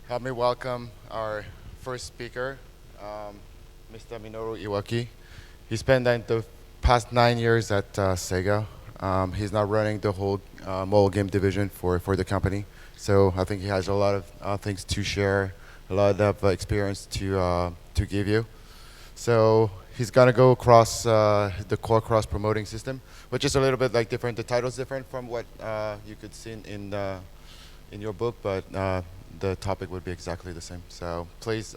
Help me welcome our first speaker, Mr. Minoru Iwaki. He spent the past 9 years at Sega. He's now running the whole mobile game division for the company. So I think he has a lot of things to share, a lot of experience to give you. So he's gonna go across the core cross promoting system, which is a little bit like different. The title's different from what you could see in your book, but the topic would be exactly the same. So please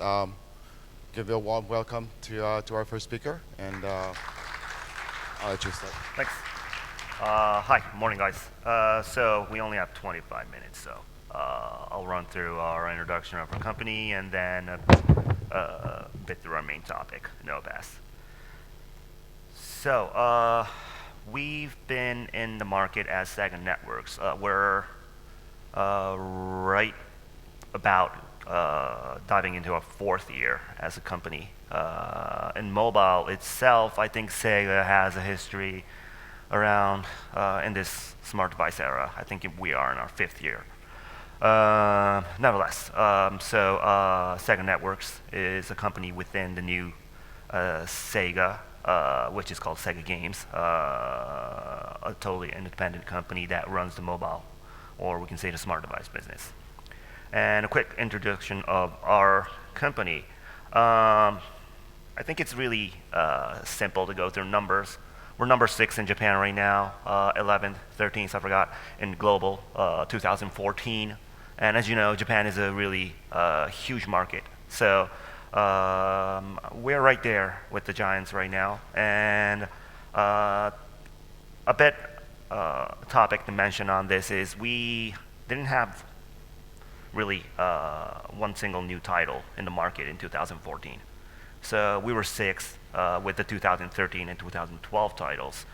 give a warm welcome to our first speaker, and I'll let you start. Thanks. Hi, morning, guys. So we only have 25 minutes, so I'll run through our introduction of our company and then a bit through our main topic, no pass. So we've been in the market as Sega Networks. We're right about diving into our fourth year as a company. In mobile itself, I think Sega has a history around in this smart device era. I think we are in our fifth year. Nevertheless, Sega Networks is a company within the new Sega, which is called Sega Games, a totally independent company that runs the mobile, or we can say the smart device business. And a quick introduction of our company. I think it's really simple to go through numbers. We're number 6 in Japan right now, 11th, 13th, I forgot, in global 2014. And as you know, Japan is a really huge market. So we're right there with the giants right now. And a bit topic to mention on this is we didn't have really one single new title in the market in 2014. So we were sixth with the 2013 and 2012 titles.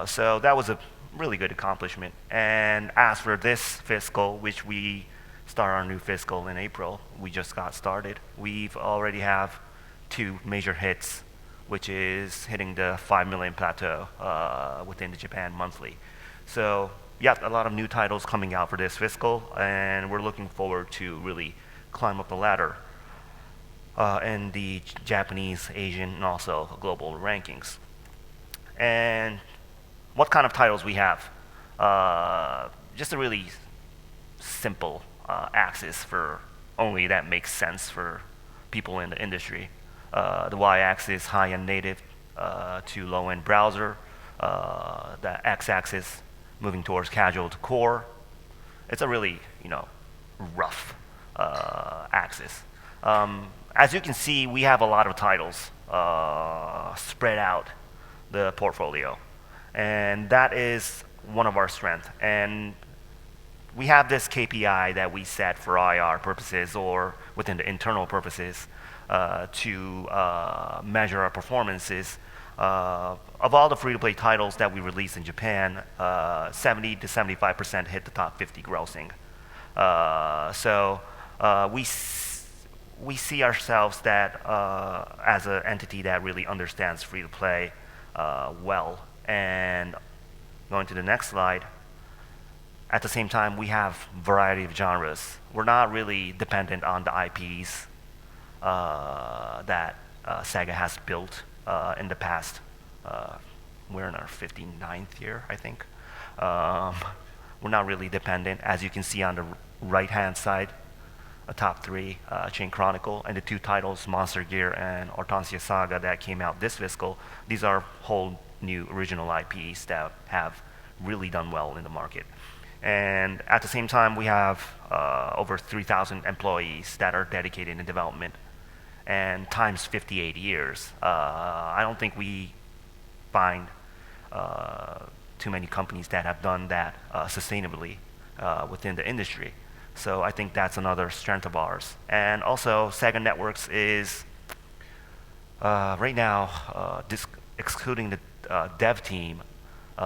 So that was a really good accomplishment. And as for this fiscal, which we start our new fiscal in April, we just got started. We've already have 2 major hits, which is hitting the 5 million plateau within the Japan monthly. So yeah, a lot of new titles coming out for this fiscal, and we're looking forward to really climb up the ladder in the Japanese, Asian, and also global rankings. And what kind of titles we have? Just a really simple axis for only that makes sense for people in the industry. The y-axis, high-end native to low-end browser. The x-axis, moving towards casual to core. It's a really, rough axis. As you can see, we have a lot of titles spread out the portfolio, and that is one of our strengths. And we have this KPI that we set for IR purposes or within the internal purposes to measure our performances. Of all the free-to-play titles that we release in Japan, 70 to 75% hit the top 50 grossing. So we see ourselves that as an entity that really understands free-to-play well. And going to the next slide, at the same time, we have variety of genres. We're not really dependent on the IPs that Sega has built in the past. We're in our 59th year, I think. We're not really dependent. As you can see on the right-hand side, a top 3, Chain Chronicle, and the 2 titles, Monster Gear and Hortensia Saga, that came out this fiscal. These are whole new original IPs that have really done well in the market. And at the same time, we have over 3,000 employees that are dedicated in development, and times 58 years. I don't think we find too many companies that have done that sustainably within the industry. So I think that's another strength of ours. And also, Sega Networks is right now, excluding the dev team,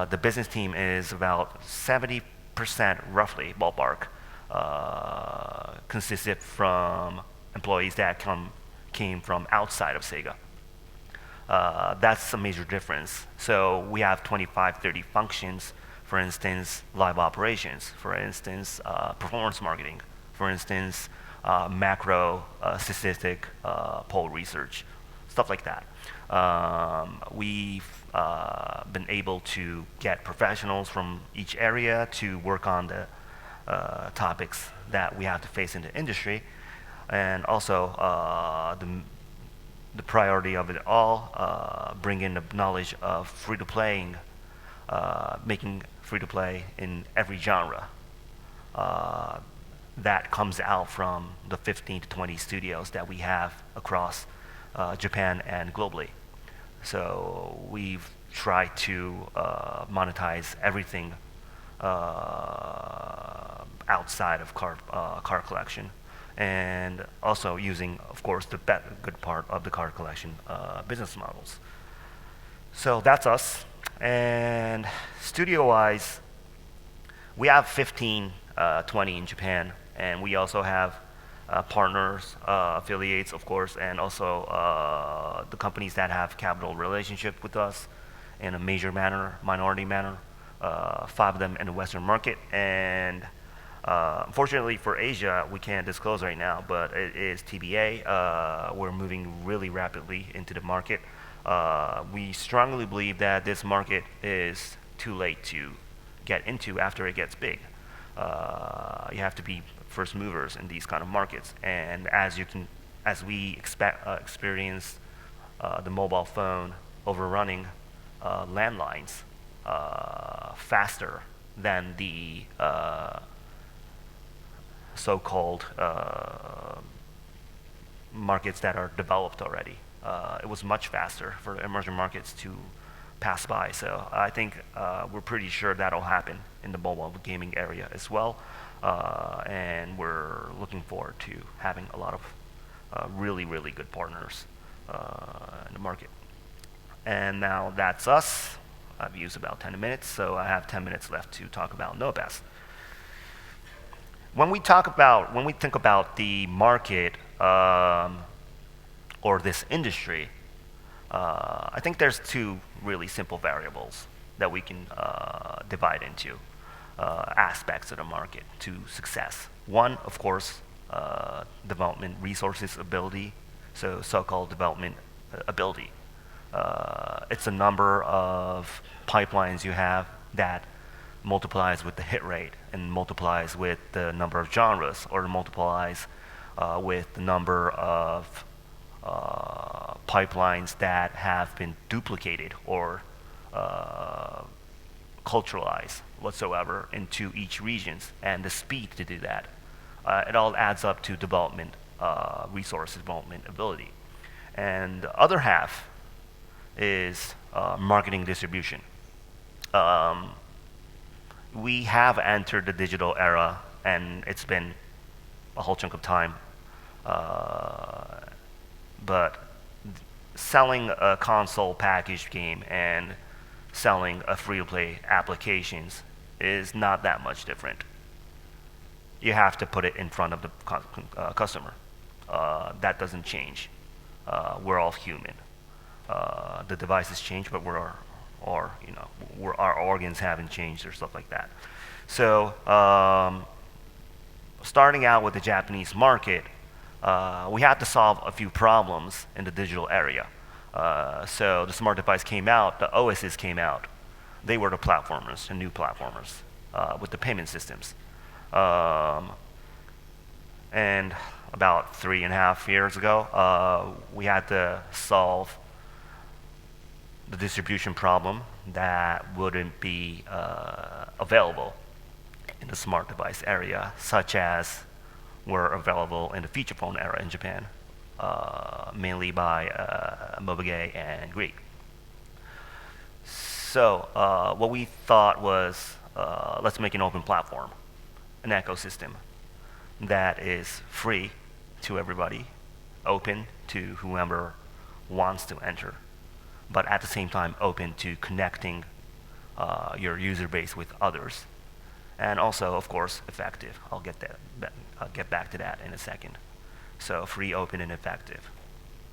the business team is about 70% roughly, ballpark, consisted from employees that came from outside of Sega. That's a major difference. So we have 25, 30 functions, for instance, live operations, for instance, performance marketing, for instance, macro statistic poll research, stuff like that. We've been able to get professionals from each area to work on the topics that we have to face in the industry, and also the priority of it all, bring in the knowledge of free-to-playing, making free-to-play in every genre. Uh, that comes out from the 15 to 20 studios that we have across Japan and globally. So we've tried to monetize everything outside of card collection, and also using, of course, the good part of the card collection business models. So that's us. And studio-wise, we have 15, 20 in Japan, and we also have partners, affiliates, of course, and also the companies that have capital relationship with us in a major manner, minority manner. 5 of them in the Western market, and unfortunately for Asia, we can't disclose right now, but it is TBA. We're moving really rapidly into the market. We strongly believe that this market is too late to get into after it gets big. You have to be first movers in these kind of markets, and as we experience the mobile phone overrunning landlines faster than the so-called markets that are developed already. It was much faster for emerging markets to pass by. So I think we're pretty sure that'll happen in the mobile gaming area as well. And we're looking forward to having a lot of really, really good partners in the market. And now that's us. I've used about 10 minutes, so I have 10 minutes left to talk about NoBest. When we think about the market or this industry, I think there's 2 really simple variables that we can divide into aspects of the market to success. One, of course, development resources ability, so-called development ability. It's a number of pipelines you have that multiplies with the hit rate and multiplies with the number of genres, or multiplies with the number of pipelines that have been duplicated or culturalized whatsoever into each regions, and the speed to do that. It all adds up to development resources, development ability. And the other half is marketing distribution. We have entered the digital era, and it's been a whole chunk of time. But selling a console packaged game and selling a free-to-play applications is not that much different. You have to put it in front of the customer. That doesn't change. We're all human. The devices change, but our organs haven't changed or stuff like that. So starting out with the Japanese market, we had to solve a few problems in the digital area. So the smart device came out, the OSs came out. They were the platformers, the new platformers, with the payment systems. And about 3.5 years ago, we had to solve the distribution problem that wouldn't be available in the smart device area, such as were available in the feature phone era in Japan, mainly by Mobage and Greek. So what we thought was, let's make an open platform, an ecosystem that is free to everybody, open to whoever wants to enter, but at the same time open to connecting your user base with others, and also, of course, effective. I'll get back to that in a second. So free, open, and effective.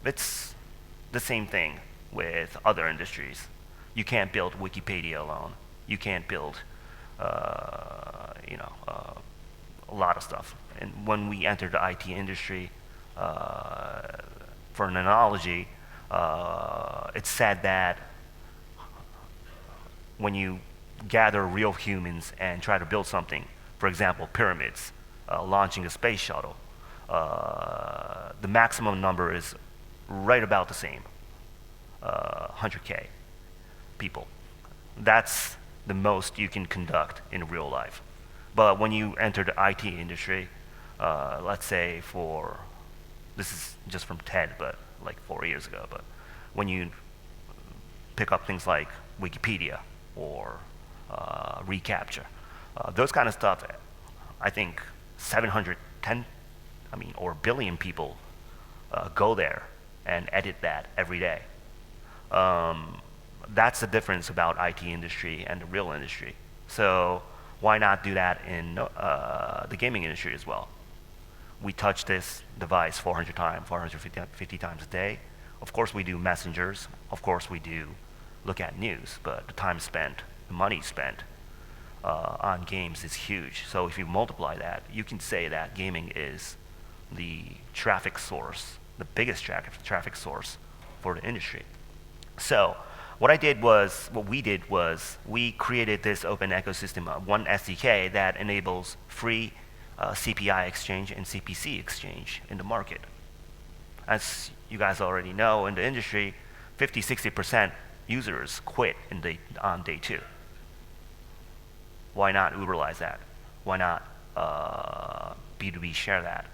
It's the same thing with other industries. You can't build Wikipedia alone. You can't build, a lot of stuff. And when we entered the IT industry, uh, for an analogy, it's said that when you gather real humans and try to build something, for example, pyramids, launching a space shuttle, the maximum number is right about the same, 100K people. That's the most you can conduct in real life. But when you enter the IT industry, let's say this is just from TED, but like 4 years ago, but when you pick up things like Wikipedia or reCAPTCHA, those kind of stuff, I think 710, or billion people go there and edit that every day. That's the difference about IT industry and the real industry. So why not do that in the gaming industry as well? We touch this device 400 times, 450 times a day. Of course we do messengers. Of course we do look at news, but the time spent, the money spent on games is huge. So if you multiply that, you can say that gaming is the traffic source, the biggest traffic source for the industry. So what we did was we created this open ecosystem, one SDK that enables free CPI exchange and CPC exchange in the market. As you guys already know, in the industry, 50-60% users quit on day 2. Why not Uberize that? Why not B2B share that?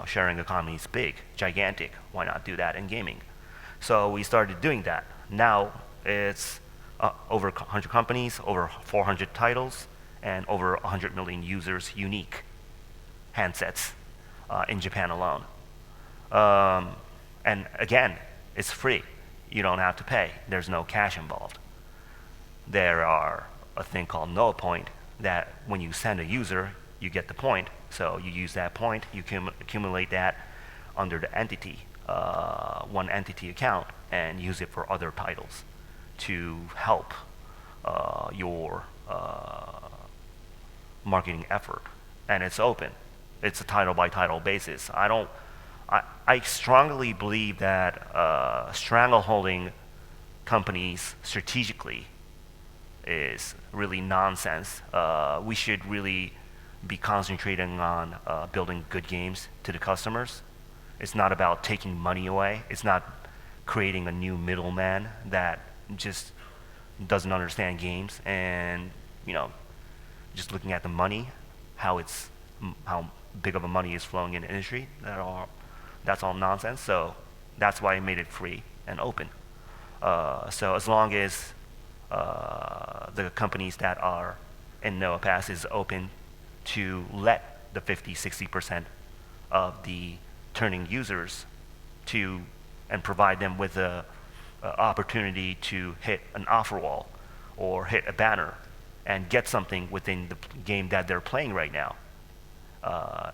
Sharing economy is big, gigantic. Why not do that in gaming? So we started doing that. Now it's over 100 companies, over 400 titles, and over 100 million users unique handsets in Japan alone. And again, it's free. You don't have to pay. There's no cash involved. There are a thing called null point that when you send a user, you get the point. So you use that point, you accumulate that under the entity, one entity account, and use it for other titles to help your marketing effort. And it's open. It's a title by title basis. I strongly believe that strangleholding companies strategically is really nonsense. We should really be concentrating on building good games to the customers. It's not about taking money away. It's not creating a new middleman that just doesn't understand games and just looking at the money, how big of a money is flowing in the industry. That's all nonsense. So that's why I made it free and open. So as long as the companies that are in NoahPass is open to let the 50-60% of the turning users to and provide them with a opportunity to hit an offer wall or hit a banner and get something within the game that they're playing right now,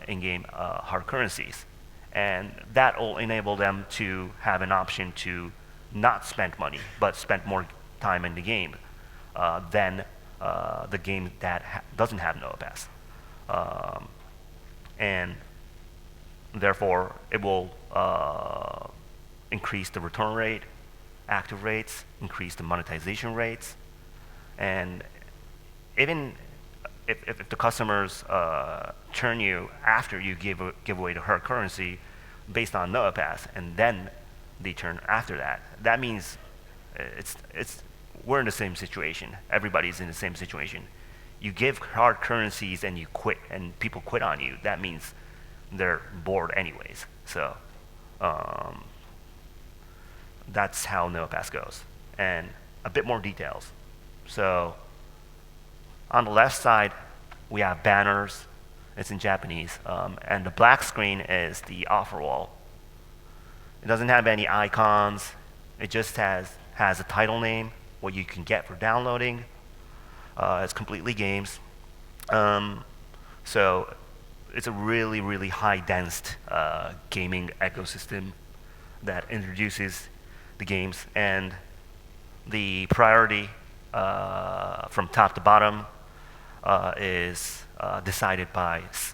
in-game hard currencies. And that will enable them to have an option to not spend money, but spend more time in the game than the game that doesn't have NoahPass. And therefore, it will increase the return rate, active rates, increase the monetization rates, and even if the customers churn you after you give away the hard currency based on NoahPass, and then they churn after that, that means we're in the same situation. Everybody's in the same situation. You give hard currencies and you quit, and people quit on you. That means they're bored anyways. So that's how NoahPass goes. And a bit more details. So on the left side, we have banners. It's in Japanese. And the black screen is the offer wall. It doesn't have any icons. It just has a title name, what you can get for downloading. It's completely games. So it's a really, really high-dense gaming ecosystem that introduces the games. And the priority from top to bottom, is decided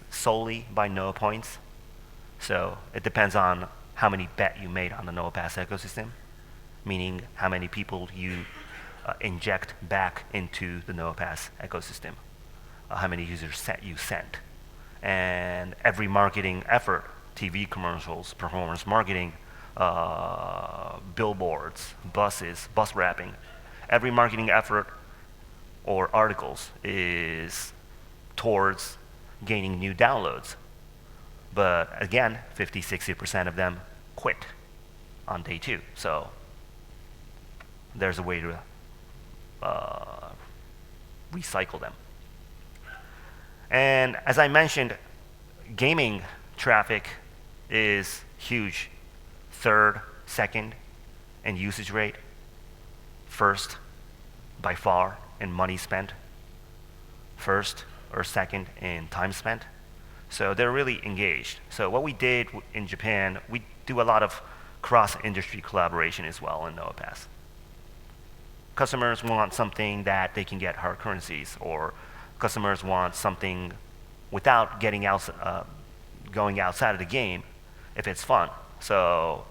solely by NOAA points. So it depends on how many bet you made on the NOAA Pass ecosystem, meaning how many people you inject back into the NOAA Pass ecosystem, how many users you sent. And every marketing effort, TV commercials, performance marketing, billboards, bus wrapping, every marketing effort or articles is towards gaining new downloads. But again, 50-60% of them quit on day 2. So there's a way to recycle them. And as I mentioned, gaming traffic is huge. Third, second in usage rate. First, by far, in money spent. First or second in time spent. So they're really engaged. So what we did in Japan, we do a lot of cross-industry collaboration as well in NOAA Pass. Customers want something that they can get hard currencies, or customers want something without going outside of the game if it's fun. So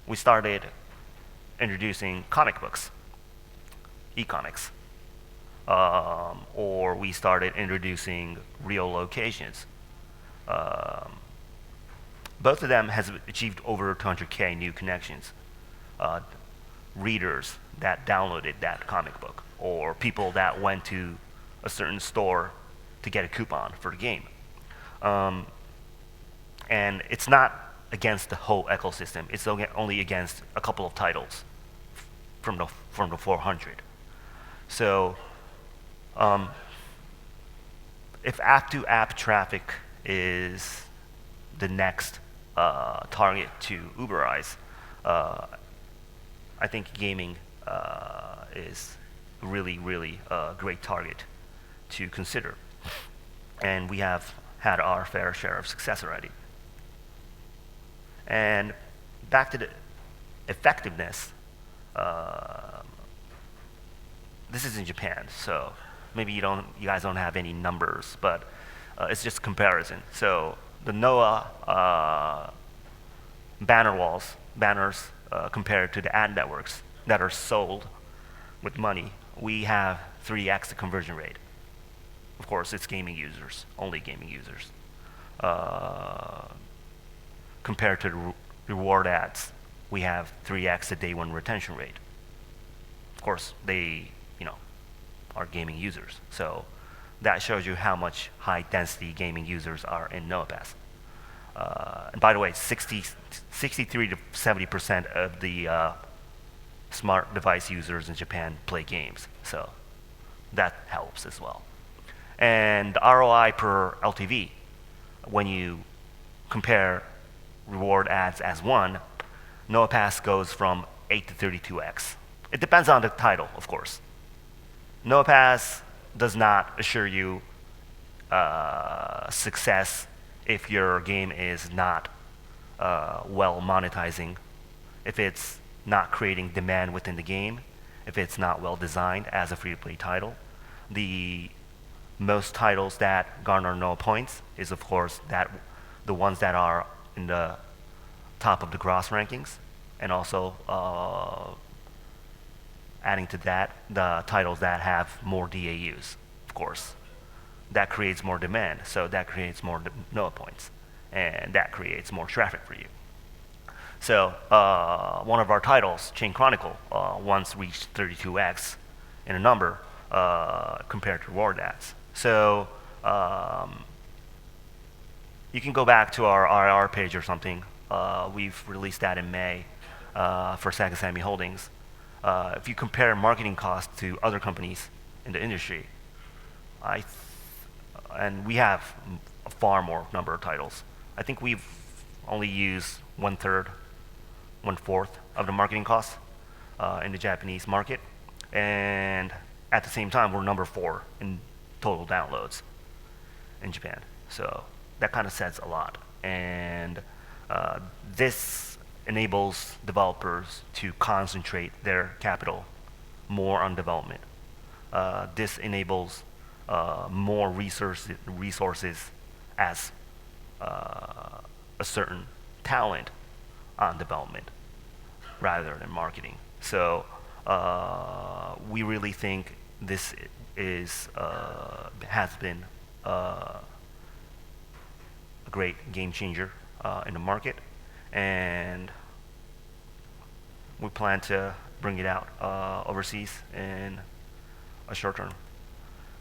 we started introducing comic books, e-comics, or we started introducing real locations. Both of them has achieved over 200K new connections, readers that downloaded that comic book, or people that went to a certain store to get a coupon for the game. And it's not against the whole ecosystem. It's only against a couple of titles from the 400. So if app-to-app traffic is the next target to Uberize, I think gaming is really, really a great target to consider. And we have had our fair share of success already. And back to the effectiveness, this is in Japan, so maybe you guys don't have any numbers, but it's just comparison. So the NOAA banners compared to the ad networks that are sold with money, we have 3x the conversion rate. Of course, it's gaming users, only gaming users. Compared to the reward ads, we have 3x the day 1 retention rate. Of course, they are gaming users. So that shows you how much high density gaming users are in NOAA Pass. And by the way, 63 to 70% of the smart device users in Japan play games. So that helps as well. And the ROI per LTV, when you compare reward ads as one, NOAA Pass goes from 8 to 32x. It depends on the title, of course. NOAA Pass does not assure you success if your game is not well monetizing, if it's not creating demand within the game, if it's not well designed as a free-to-play title. The most titles that garner NOAA points is, of course, the ones that are in the top of the gross rankings, and also adding to that, the titles that have more DAUs, of course. That creates more demand, so that creates more NOAA points, and that creates more traffic for you. So one of our titles, Chain Chronicle, once reached 32x in a number compared to reward ads. So you can go back to our IR page or something. We've released that in May for Sega Sammy Holdings. If you compare marketing costs to other companies in the industry, and we have a far more number of titles. I think we've only used 1/3, 1/4 of the marketing costs in the Japanese market, and at the same time, we're number 4 in total downloads in Japan. So that kind of says a lot, and this enables developers to concentrate their capital more on development. This enables more resources as a certain talent on development rather than marketing. So we really think this is has been a great game changer in the market, and we plan to bring it out overseas in a short-term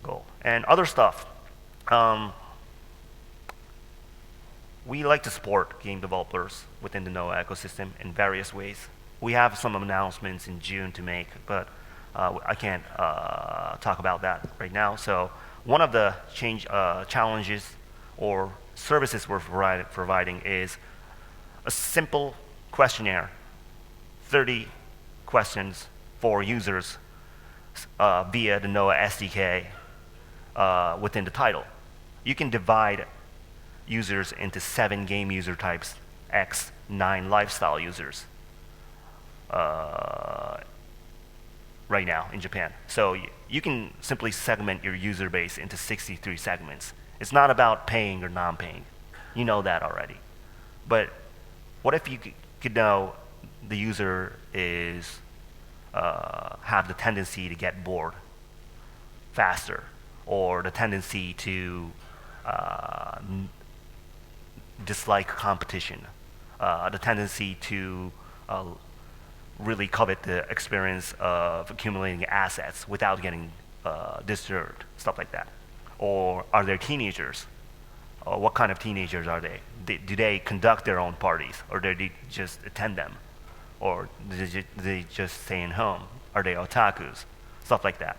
goal. And other stuff. We like to support game developers within the NOAA ecosystem in various ways. We have some announcements in June to make, but I can't talk about that right now. So one of the challenges or services we're providing is a simple questionnaire, 30 questions for users via the NOAA SDK within the title. You can divide users into 7 game user types, x 9 lifestyle users right now in Japan. So you can simply segment your user base into 63 segments. It's not about paying or non-paying. You know that already. But what if you could know the user is have the tendency to get bored faster, or the tendency to dislike competition, the tendency to really covet the experience of accumulating assets without getting disturbed, stuff like that. Or are they teenagers? What kind of teenagers are they? Do they conduct their own parties, or do they just attend them? Or do they just stay in home? Are they otakus? Stuff like that.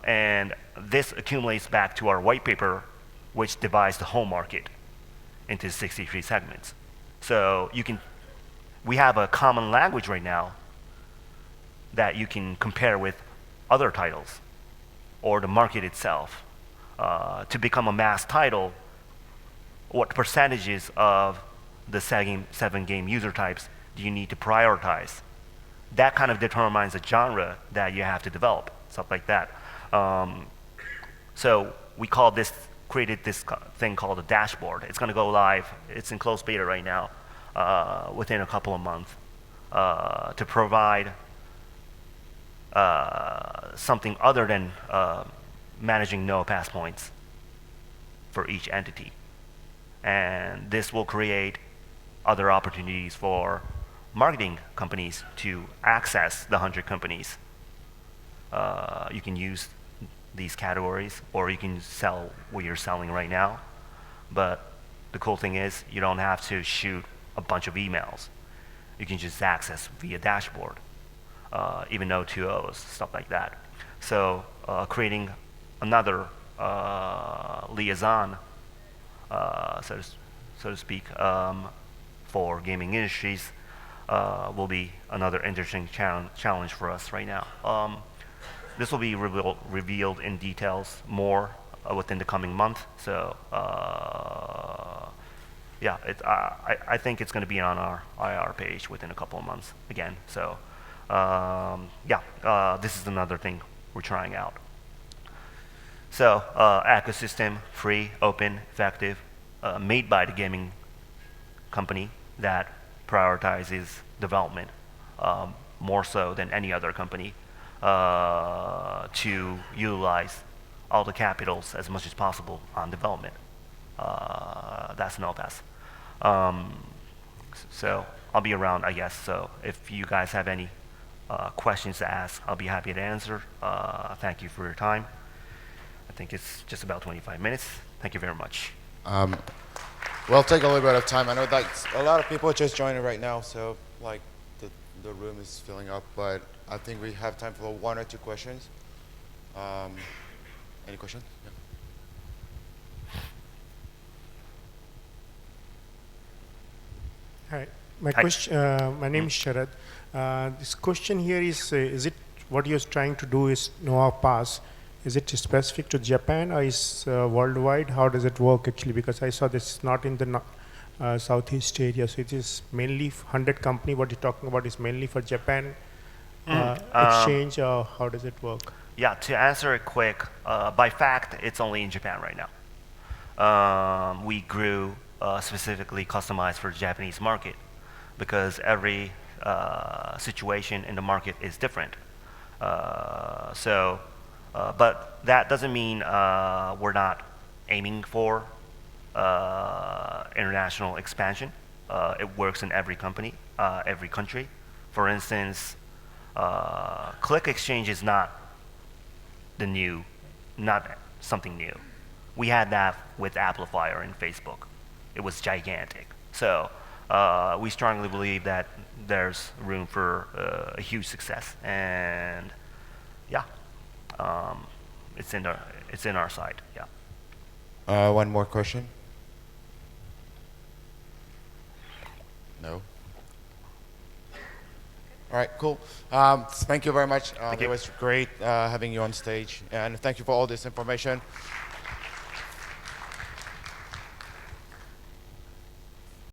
And this accumulates back to our white paper, which divides the home market into 63 segments. So we have a common language right now that you can compare with other titles or the market itself. To become a mass title, what percentages of the 7 game user types do you need to prioritize? That kind of determines the genre that you have to develop, stuff like that. So we created this thing called a dashboard. It's going to go live. It's in closed beta right now, within a couple of months, to provide something other than managing no pass points for each entity. And this will create other opportunities for marketing companies to access the 100 companies. You can use these categories, or you can sell what you're selling right now. But the cool thing is you don't have to shoot a bunch of emails. You can just access via dashboard, even O2Os, stuff like that. So creating another liaison, so to speak, for gaming industries will be another interesting challenge for us right now. This will be revealed in details more within the coming month. So yeah, I think it's going to be on our IR page within a couple of months again. So yeah, this is another thing we're trying out. So ecosystem, free, open, effective, made by the gaming company that prioritizes development more so than any other company, to utilize all the capitals as much as possible on development. That's NOPAS. So I'll be around, I guess. So if you guys have any questions to ask, I'll be happy to answer. Thank you for your time. I think it's just about 25 minutes. Thank you very much. We'll take a little bit of time. I know that a lot of people are just joining right now, so like the room is filling up, but I think we have time for 1 or 2 questions. Any questions? Yeah. Hi, Hi. my name is Sharad. This question here is it what you're trying to do is Noah Pass? Is it specific to Japan, or is worldwide? How does it work actually? Because I saw this is not in the Southeast area, so it is mainly 100 company. What you're talking about is mainly for Japan exchange, or how does it work? Yeah, to answer it quick, by fact, it's only in Japan right now. We grew specifically customized for the Japanese market because every situation in the market is different. But that doesn't mean we're not aiming for international expansion. It works in every company, every country. For instance, Click Exchange is not something new. We had that with Amplifier and Facebook. It was gigantic. So we strongly believe that there's room for a huge success, and yeah, um, it's in our side. Yeah. One more question? No? All right, cool. Thank you very much. Thank It you. was great having you on stage, and thank you for all this information.